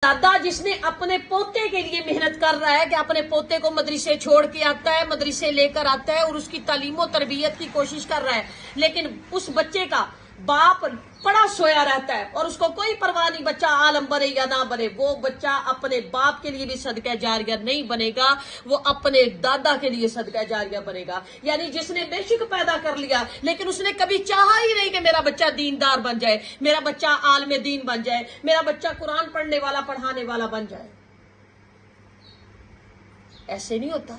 दादा जिसने अपने पोते के लिए मेहनत कर रहा है कि अपने पोते को मदरसे छोड़ के आता है, मदरसे लेकर आता है और उसकी तालीम और तरबियत की कोशिश कर रहा है, लेकिन उस बच्चे का बाप पड़ा सोया रहता है और उसको कोई परवाह नहीं बच्चा आलम बने या ना बने, वो बच्चा अपने बाप के लिए भी सदका जारिया नहीं बनेगा, वो अपने दादा के लिए सदका जारिया बनेगा। यानी जिसने बेशक पैदा कर लिया लेकिन उसने कभी चाहा ही नहीं कि मेरा बच्चा दीनदार बन जाए, मेरा बच्चा आलम दीन बन जाए, मेरा बच्चा कुरान पढ़ने वाला पढ़ाने वाला बन जाए। ऐसे नहीं होता।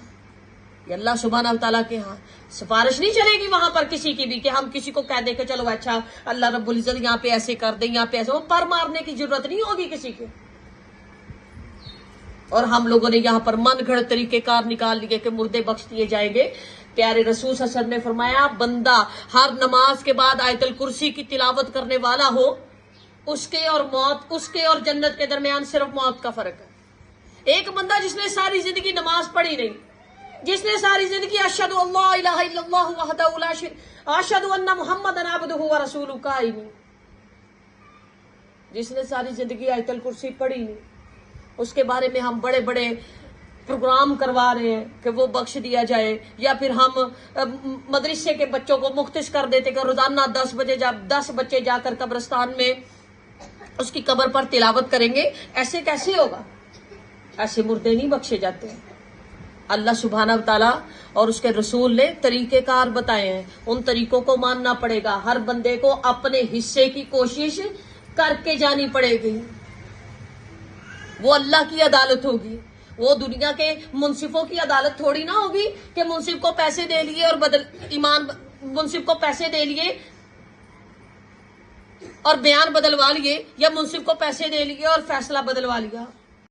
ये अल्लाह सुब्हानहू तआला के यहाँ सिफारिश नहीं चलेगी वहां पर किसी की भी कि हम किसी को कह दे कि चलो अच्छा अल्लाह रब्बुल इज्जत यहाँ पे ऐसे कर दे, यहाँ पे ऐसे, वो पर मारने की जरूरत नहीं होगी किसी के। और हम लोगों ने यहाँ पर मन घड़त तरीके कार निकाल लिए कि मुर्दे बख्श दिए जाएंगे। प्यारे रसूल सल्लल्लाहु अलैहि वसल्लम ने फरमाया, बंदा हर नमाज के बाद आयतुल कुर्सी की तिलावत करने वाला हो, उसके और जन्नत के दरमियान सिर्फ मौत का फर्क है। एक बंदा जिसने सारी जिंदगी नमाज पढ़ी नहीं, जिसने सारी जिंदगी अशहदु अल्ला इलाहा इल्लल्लाहु वहदहु ला शरीका अशहदु अन्ना मुहम्मदन अब्दुहु व रसूलुहु का ही नहीं, जिसने सारी जिंदगी आयतुल कुर्सी पढ़ी नहीं, उसके बारे में हम बड़े बड़े प्रोग्राम करवा रहे हैं कि वो बख्श दिया जाए, या फिर हम मदरसे के बच्चों को मुख्तिस कर देते कि रोजाना 10 बच्चे जाकर कब्रिस्तान में उसकी कब्र पर तिलावत करेंगे। ऐसे कैसे होगा? ऐसे मुर्दे नहीं बख्शे जाते हैं। अल्लाह सुब्हानहू तआला और उसके रसूल ने तरीकेकार बताए हैं, उन तरीकों को मानना पड़ेगा। हर बंदे को अपने हिस्से की कोशिश करके जानी पड़ेगी। वो अल्लाह की अदालत होगी, वो दुनिया के मुंसिफों की अदालत थोड़ी ना होगी कि मुंसिफ को पैसे दे लिए और मुंसिफ को पैसे दे लिए और बयान बदलवा लिए, या मुंसिफ को पैसे दे लिए और फैसला बदलवा लिया।